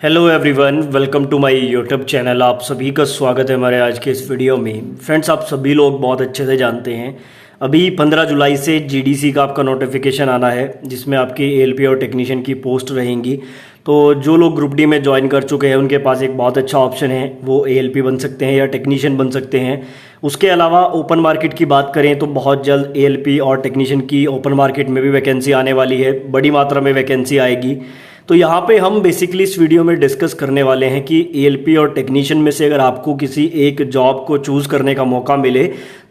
Hello everyone, welcome to my YouTube channel. आप सभी का स्वागत है हमारे आज के इस वीडियो में। फ्रेंड्स, आप सभी लोग बहुत अच्छे से जानते हैं अभी 15 जुलाई से जीडीसी का आपका नोटिफिकेशन आना है, जिसमें आपकी एएलपी और टेक्नीशियन की पोस्ट रहेंगी। तो जो लोग ग्रुप डी में ज्वाइन कर चुके हैं उनके पास एक बहुत अच्छा ऑप्शन है, वो एएलपी बन सकते हैं या टेक्नीशियन बन सकते हैं। उसके अलावा ओपन मार्केट की बात करें तो बहुत जल्द एएलपी और टेक्नीशियन की ओपन मार्केट में भी वैकेंसी आने वाली है, बड़ी मात्रा में वैकेंसी आएगी। तो यहाँ पे हम बेसिकली इस वीडियो में डिस्कस करने वाले हैं कि एएलपी और टेक्नीशियन में से अगर आपको किसी एक जॉब को चूज़ करने का मौका मिले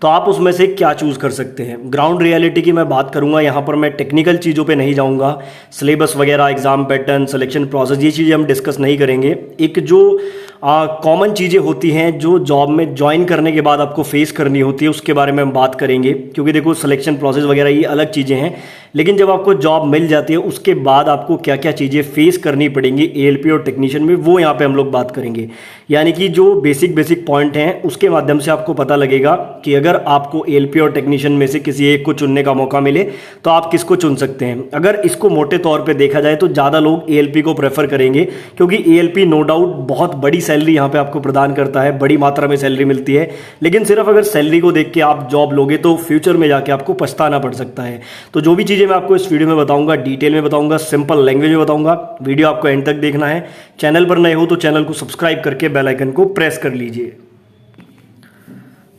तो आप उसमें से क्या चूज़ कर सकते हैं। ग्राउंड रियलिटी की मैं बात करूँगा, यहाँ पर मैं टेक्निकल चीज़ों पे नहीं जाऊँगा। सिलेबस वगैरह, एग्ज़ाम पैटर्न, सिलेक्शन प्रोसेस, ये चीज़ें हम डिस्कस नहीं करेंगे। एक जो कॉमन चीज़ें होती हैं जो जॉब में ज्वाइन करने के बाद आपको फेस करनी होती है, उसके बारे में हम बात करेंगे। क्योंकि देखो, सिलेक्शन प्रोसेस वगैरह ये अलग चीज़ें हैं, लेकिन जब आपको जॉब मिल जाती है उसके बाद आपको क्या क्या चीज़ें फेस करनी पड़ेंगी एएलपी और टेक्नीशियन में, वो यहाँ पे हम लोग बात करेंगे। यानी कि जो बेसिक पॉइंट हैं उसके माध्यम से आपको पता लगेगा कि अगर आपको एएलपी और टेक्नीशियन में से किसी एक को चुनने का मौका मिले तो आप किसको चुन सकते हैं। अगर इसको मोटे तौर पे देखा जाए तो ज़्यादा लोग एएलपी को प्रेफर करेंगे, क्योंकि एएलपी नो डाउट बहुत बड़ी सैलरी यहाँ पे आपको प्रदान करता है, बड़ी मात्रा में सैलरी मिलती है। लेकिन सिर्फ अगर सैलरी को देख के आप जॉब लोगे तो फ्यूचर में जाके आपको पछताना पड़ सकता है। तो जो भी चीज़ें मैं आपको इस वीडियो में बताऊंगा, डिटेल में बताऊंगा, सिंपल लैंग्वेज में बताऊंगा। वीडियो आपको एंड तक देखना है। चैनल पर नए हो तो चैनल को सब्सक्राइब करके बेल आइकन को प्रेस कर लीजिए।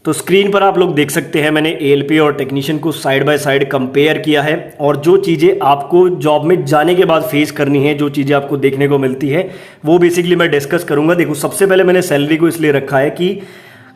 तो स्क्रीन पर आप लोग देख सकते हैं, मैंने एएलपी और टेक्नीशियन को साइड बाय साइड कंपेयर किया है, और जो चीज़ें आपको जॉब में जाने के बाद फेस करनी है, जो चीज़ें आपको देखने को मिलती है, वो बेसिकली मैं डिस्कस करूंगा। देखो, सबसे पहले मैंने सैलरी को इसलिए रखा है कि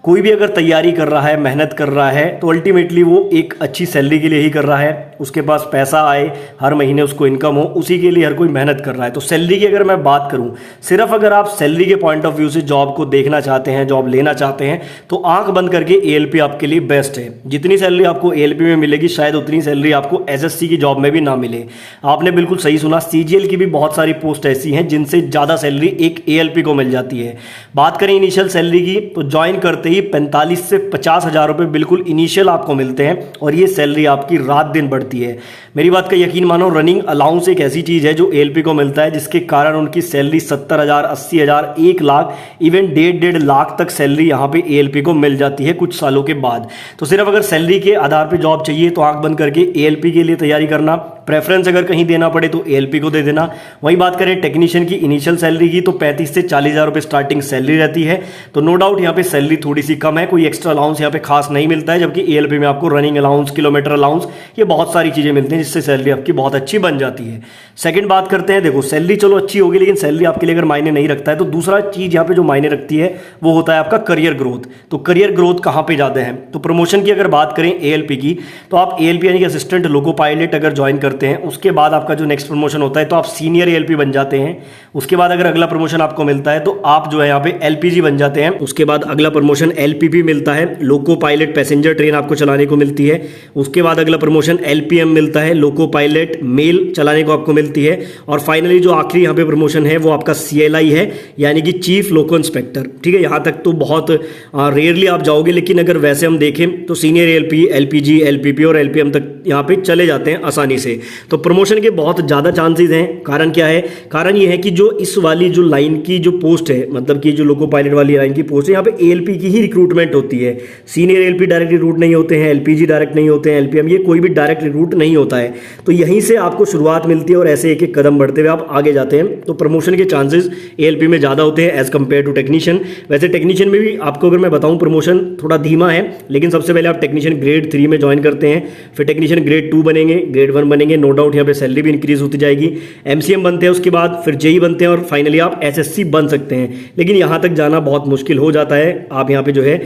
कोई भी अगर तैयारी कर रहा है, मेहनत कर रहा है, तो अल्टीमेटली वो एक अच्छी सैलरी के लिए ही कर रहा है। उसके पास पैसा आए, हर महीने उसको इनकम हो, उसी के लिए हर कोई मेहनत कर रहा है। तो सैलरी की अगर मैं बात करूं, सिर्फ अगर आप सैलरी के पॉइंट ऑफ व्यू से जॉब को देखना चाहते हैं, जॉब लेना चाहते हैं, तो आंख बंद करके एएलपी आपके लिए बेस्ट है। जितनी सैलरी आपको एएलपी में मिलेगी, शायद उतनी सैलरी आपको एसएससी की जॉब में भी ना मिले। आपने बिल्कुल सही सुना, सीजीएल की भी बहुत सारी पोस्ट ऐसी हैं जिनसे ज़्यादा सैलरी एक एएलपी को मिल जाती है। बात करें इनिशियल सैलरी की, तो ज्वाइन करते ही 45 से 50 हज़ार रुपये बिल्कुल इनिशियल आपको मिलते हैं, और ये सैलरी आपकी रात दिन बढ़ती है। मेरी बात का यकीन मानो, रनिंग अलाउंस एक ऐसी चीज़ है जो एएलपी को मिलता है, जिसके कारण उनकी सैलरी 70 हज़ार, 80 हज़ार, 1 लाख, इवन 1.5 लाख तक सैलरी यहाँ पे एएलपी को मिल जाती है कुछ सालों के बाद। तो सिर्फ अगर सैलरी के आधार पे जॉब चाहिए तो आंख बंद करके एएलपी के लिए तैयारी करना। प्रेफरेंस अगर कहीं देना पड़े तो एएलपी को दे देना। वहीं बात करें टेक्नीशियन की इनिशियल सैलरी की, तो 35 से 40 हज़ार रुपये स्टार्टिंग सैलरी रहती है। तो नो डाउट यहाँ पे सैलरी थोड़ी सी कम है, कोई एक्स्ट्रा अलाउंस यहाँ पे खास नहीं मिलता है। जबकि एएलपी में आपको रनिंग अलाउंस, किलोमीटर अलाउंस, ये बहुत सारी चीज़ें मिलती हैं जिससे सैलरी आपकी बहुत अच्छी बन जाती है। सेकंड बात करते हैं, देखो सैलरी चलो अच्छी होगी, लेकिन सैलरी आपके लिए अगर मायने नहीं रखता है तो दूसरा चीज़ यहाँ पे जो मायने रखती है वो होता है आपका करियर ग्रोथ। तो करियर ग्रोथ कहाँ पे ज़्यादा है, तो प्रमोशन की अगर बात करें एएलपी की, तो आप एएलपी यानी कि असिस्टेंट लोको पायलट अगर ज्वाइन करते हैं, उसके बाद आपका जो नेक्स्ट प्रमोशन होता है तो आप सीनियर एएलपी बन जाते हैं। उसके बाद अगर अगला प्रमोशन आपको मिलता है तो आप जो है यहाँ पे एलपीजी बन जाते हैं। उसके बाद अगला प्रमोशन एलपीपी मिलता है, लोको पायलट पैसेंजर ट्रेन आपको चलाने को मिलती है। उसके बाद अगला प्रमोशन एलपीएम मिलता है, लोको पायलट मेल चलाने को आपको मिलती है। और फाइनली जो आखिरी यहाँ पे प्रमोशन है वो आपका सीएलआई है, यानी कि चीफ लोको इंस्पेक्टर। ठीक है, यहाँ तक तो बहुत रेयरली आप जाओगे, लेकिन अगर वैसे हम देखें तो सीनियर एएलपी, एलपीजी, एलपीपी और एलपीएम तक यहाँ पे चले जाते हैं आसानी से। तो प्रमोशन के बहुत ज़्यादा चांसेस हैं। कारण क्या है? कारण ये है कि जो इस वाली जो लाइन की जो पोस्ट है, मतलब कि जो लोको पायलट वाली लाइन की पोस्ट है, यहाँ पे एएलपी की ही रिक्रूटमेंट होती है। सीनियर एएलपी डायरेक्ट रिक्रूट नहीं होते हैं, एलपीजी डायरेक्ट नहीं होते हैं, एलपीएम ये कोई भी डायरेक्ट रिक्रूट नहीं होता है। तो यहीं से आपको शुरुआत मिलती है और ऐसे एक एक कदम बढ़ते हुए आप आगे जाते हैं। तो प्रमोशन के चांसेस एएलपी में ज़्यादा होते हैं एज कम्पेयर टू टेक्नीशियन। वैसे टेक्नीशियन में भी आपको अगर मैं बताऊँ, प्रमोशन थोड़ा धीमा है, लेकिन सबसे पहले आप टेक्नीशियन ग्रेड 3 में ज्वाइन करते हैं, फिर टेक्नीशियन ग्रेड 2 बनेंगे, ग्रेड 1 बनेंगे। नो डाउट यहाँ पे सैलरी भी इंक्रीज होती जाएगी। एमसीएम बनते हैं, उसके बाद फिर जेई बनते हैं, और फाइनली आप एसएससी बन सकते हैं। लेकिन यहाँ तक जाना बहुत मुश्किल हो जाता है। आप यहाँ पे जो है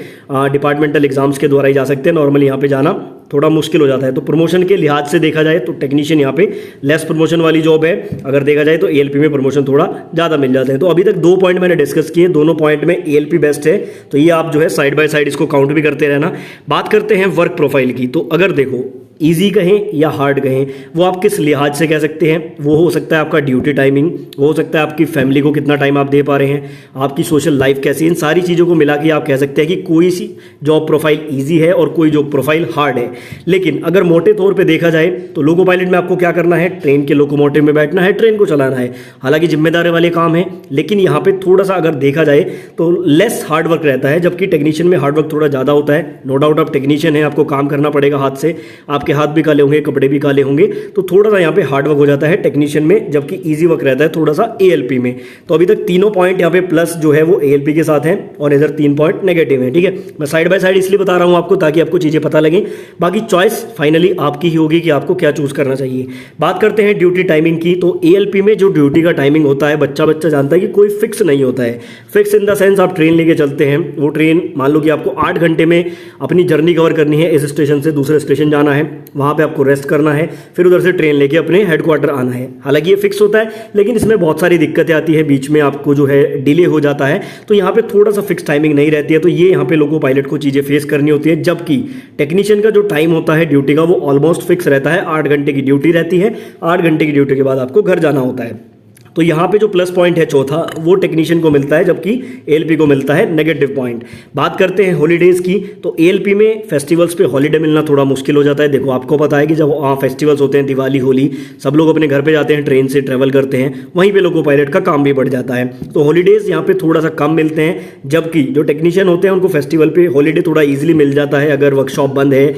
डिपार्टमेंटल एग्जाम्स के द्वारा ही जा सकते हैं, नॉर्मली यहाँ पे जाना थोड़ा मुश्किल हो जाता है। तो प्रमोशन के लिहाज से देखा जाए तो टेक्नीशियन यहाँ पे लेस प्रमोशन वाली जॉब है। अगर देखा जाए तो एएलपी में प्रमोशन थोड़ा ज़्यादा मिल जाते हैं। तो अभी तक 2 पॉइंट मैंने डिस्कस किए, दोनों पॉइंट में एएलपी बेस्ट है। तो ये आप जो है साइड बाय साइड इसको काउंट भी करते रहना। बात करते हैं वर्क प्रोफाइल की। तो अगर देखो ईजी कहें या हार्ड कहें, वो आप किस लिहाज से कह सकते हैं। वो हो सकता है आपका ड्यूटी टाइमिंग, वो हो सकता है आपकी फैमिली को कितना टाइम आप दे पा रहे हैं, आपकी सोशल लाइफ कैसी, इन सारी चीज़ों को मिला के आप कह सकते हैं कि कोई सी जॉब प्रोफाइल ईजी है और कोई जॉब प्रोफाइल हार्ड है। लेकिन अगर मोटे तौर पर देखा जाए तो लोको पायलट में आपको क्या करना है, ट्रेन के लोकोमोटिव में बैठना है, ट्रेन को चलाना है। हालांकि जिम्मेदारी वाले काम है, लेकिन यहाँ पे थोड़ा सा अगर देखा जाए तो लेस हार्ड वर्क रहता है, जबकि टेक्नीशियन में हार्ड वर्क थोड़ा ज़्यादा होता है। नो डाउट आप टेक्नीशियन है, आपको काम करना पड़ेगा हाथ से, आपके हाथ भी काले होंगे, कपड़े भी काले होंगे, तो थोड़ा सा यहाँ पे हार्ड वर्क हो जाता है टेक्नीशियन में, जबकि ईजी वर्क रहता है थोड़ा सा एएलपी में। तो अभी तक तीनों पॉइंट यहाँ पे प्लस जो है वो एएलपी के साथ हैं और इधर 3 पॉइंट नेगेटिव है। ठीक है, मैं साइड बाय साइड इसलिए बता रहा हूँ आपको ताकि आपको चीज़ें पता लगे। बाकी चॉइस फाइनली आपकी ही होगी कि आपको क्या चूज करना चाहिए। बात करते हैं ड्यूटी टाइमिंग की, तो एएलपी में जो ड्यूटी का टाइमिंग होता है, बच्चा जानता है कि कोई फिक्स नहीं होता है। फिक्स इन द सेंस आप ट्रेन लेके चलते हैं, वो ट्रेन मान लो कि आपको 8 घंटे में अपनी जर्नी कवर करनी है, इस स्टेशन से दूसरे स्टेशन जाना है, वहाँ पे आपको रेस्ट करना है, फिर उधर से ट्रेन लेके अपने हेडक्वार्टर आना है। हालांकि ये फिक्स होता है, लेकिन इसमें बहुत सारी दिक्कतें आती है, बीच में आपको जो है डिले हो जाता है, तो यहाँ पे थोड़ा सा फिक्स टाइमिंग नहीं रहती है। तो ये यहाँ पे लोको पायलट को चीज़ें फेस करनी होती है, जबकि टेक्नीशियन का जो टाइम होता है ड्यूटी का वो ऑलमोस्ट फिक्स रहता है। 8 घंटे की ड्यूटी रहती है, 8 घंटे की ड्यूटी के बाद आपको घर जाना होता है। तो यहाँ पे जो प्लस पॉइंट है चौथा, वो टेक्नीशियन को मिलता है, जबकि एएलपी को मिलता है नेगेटिव पॉइंट। बात करते हैं हॉलीडेज़ की, तो एएलपी में फेस्टिवल्स पे हॉलीडे मिलना थोड़ा मुश्किल हो जाता है। देखो आपको पता है कि जब वहाँ फेस्टिवल्स होते हैं, दिवाली, होली, सब लोग अपने घर पे जाते हैं, ट्रेन से ट्रैवल करते हैं, वहीं पे लोको पायलट का काम भी बढ़ जाता है। तो हॉलीडेज़ यहाँ पे थोड़ा सा कम मिलते हैं, जबकि जो टेक्नीशियन होते हैं उनको फेस्टिवल पे हॉलीडे थोड़ा ईजिली मिल जाता है। अगर वर्कशॉप बंद है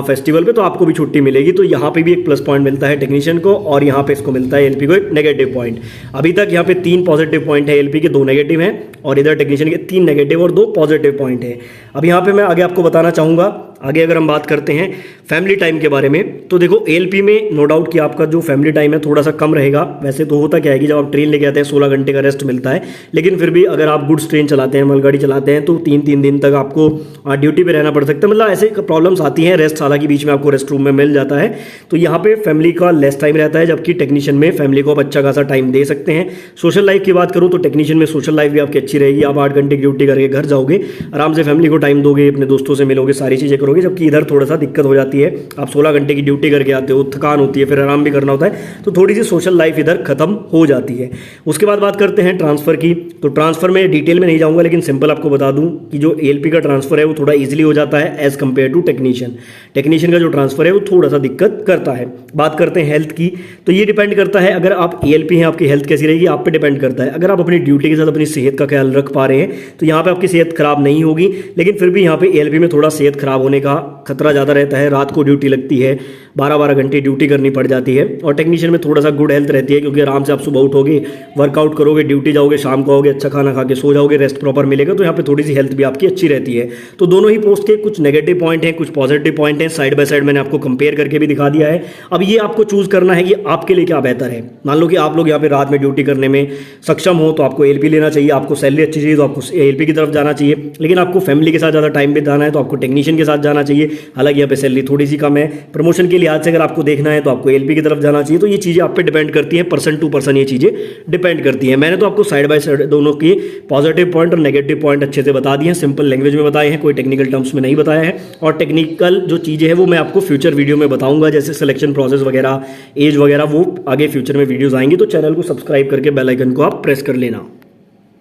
फेस्टिवल पे तो आपको भी छुट्टी मिलेगी। तो यहाँ पे भी एक प्लस पॉइंट मिलता है टेक्नीशियन को, और यहाँ पे इसको मिलता है एएलपी को एक नेगेटिव पॉइंट। अभी तक यहाँ पे 3 पॉजिटिव पॉइंट है एएलपी के, 2 नेगेटिव हैं, और इधर टेक्नीशियन के 3 नेगेटिव और 2 पॉजिटिव पॉइंट है। अब यहाँ पे मैं आगे आपको बताना चाहूँगा, आगे अगर हम बात करते हैं फैमिली टाइम के बारे में, तो देखो एएलपी में नो डाउट कि आपका जो फैमिली टाइम है थोड़ा सा कम रहेगा। वैसे तो होता क्या है कि जब आप ट्रेन लेके आते हैं 16 घंटे का रेस्ट मिलता है, लेकिन फिर भी अगर आप गुड्स ट्रेन चलाते हैं, मालगाड़ी चलाते हैं, तो 3-3 दिन तक आपको ड्यूटी पे रहना पड़ सकता है। मतलब ऐसे प्रॉब्लम्स आती हैं। रेस्ट हालांकि बीच में आपको रेस्ट रूम में मिल जाता है, तो यहाँ पे फैमिली का लेस टाइम रहता है, जबकि टेक्नीशियन में फैमिली को आप अच्छा खासा टाइम दे सकते हैं। सोशल लाइफ की बात करूँ तो टेक्नीशियन में सोशल लाइफ भी आपकी अच्छी रहेगी। आप 8 घंटे की ड्यूटी करके घर जाओगे, आराम से फैमिली को टाइम दोगे, अपने दोस्तों से मिलोगे, सारी चीज़ें करोगे, जबकि इधर थोड़ा सा दिक्कत हो जाती है। आप 16 घंटे की ड्यूटी करके आते हो, थकान होती है, फिर आराम भी करना होता है, तो थोड़ी सी सोशल लाइफ इधर खत्म हो जाती है। उसके बाद बात करते हैं ट्रांसफ़र की, तो ट्रांसफ़र में डिटेल में नहीं जाऊंगा, लेकिन सिंपल आपको बता दूं कि जो एएलपी का ट्रांसफ़र है वो थोड़ा ईजिली हो जाता है as compared to technician. Technician का जो ट्रांसफ़र है वो थोड़ा सा दिक्कत करता है। बात करते हैं हेल्थ की, तो ये डिपेंड करता है, अगर आप एएलपी हैं आपकी हेल्थ कैसी रहेगी आप पे डिपेंड करता है। अगर आप अपनी ड्यूटी के साथ अपनी सेहत का ख्याल रख पा रहे हैं तो यहाँ पे आपकी सेहत खराब नहीं होगी, लेकिन फिर भी यहाँ पे एएलपी में थोड़ा सेहत खराब होने का खतरा ज़्यादा रहता है। रात को ड्यूटी लगती है, 12-12 घंटे ड्यूटी करनी पड़ जाती है, और टेक्नीशियन में थोड़ा सा गुड हेल्थ रहती है, क्योंकि आराम से आप सुबह उठोगे, वर्कआउट करोगे, ड्यूटी जाओगे, शाम को आओगे, अच्छा खाना खा के सो जाओगे, रेस्ट प्रॉपर मिलेगा, तो यहाँ पे थोड़ी सी हेल्थ भी आपकी अच्छी रहती है। तो दोनों ही पोस्ट के कुछ नेगेटिव पॉइंट हैं, कुछ पॉजिटिव पॉइंट हैं, साइड बाय साइड मैंने आपको कंपेयर करके भी दिखा दिया है। अब ये आपको चूज करना है कि आपके लिए क्या बेहतर है। मान लो कि आप लोग यहाँ पे रात में ड्यूटी करने में सक्षम हो तो आपको एएलपी लेना चाहिए, आपको सैलरी अच्छी चाहिए तो आपको एएलपी की तरफ जाना चाहिए, लेकिन आपको फैमिली के साथ ज़्यादा टाइम बिताना है तो आपको टेक्नीशियन के साथ जाना चाहिए। हालांकि यहाँ पे सैलरी थोड़ी सी कम है, प्रमोशन के लिहाज से अगर आपको देखना है तो आपको एएलपी की तरफ जाना चाहिए। तो ये चीज़ें आप पे डिपेंड करती हैं, पर्सन टू पर्सन ये चीज़ें डिपेंड करती हैं। मैंने तो आपको साइड बाय साइड दोनों की पॉजिटिव पॉइंट और नेगेटिव पॉइंट अच्छे से बता दिए हैं, सिंपल लैंग्वेज में बताए हैं, कोई टेक्निकल टर्म्स में नहीं बताया है। और टेक्निकल जो चीज़ें हैं वो मैं आपको फ्यूचर वीडियो में बताऊंगा, जैसे सिलेक्शन प्रोसेस वगैरह, एज वगैरह, वो आगे फ्यूचर में वीडियोज़ आएंगी। तो चैनल को सब्सक्राइब करके बेल आइकन को आप प्रेस कर लेना।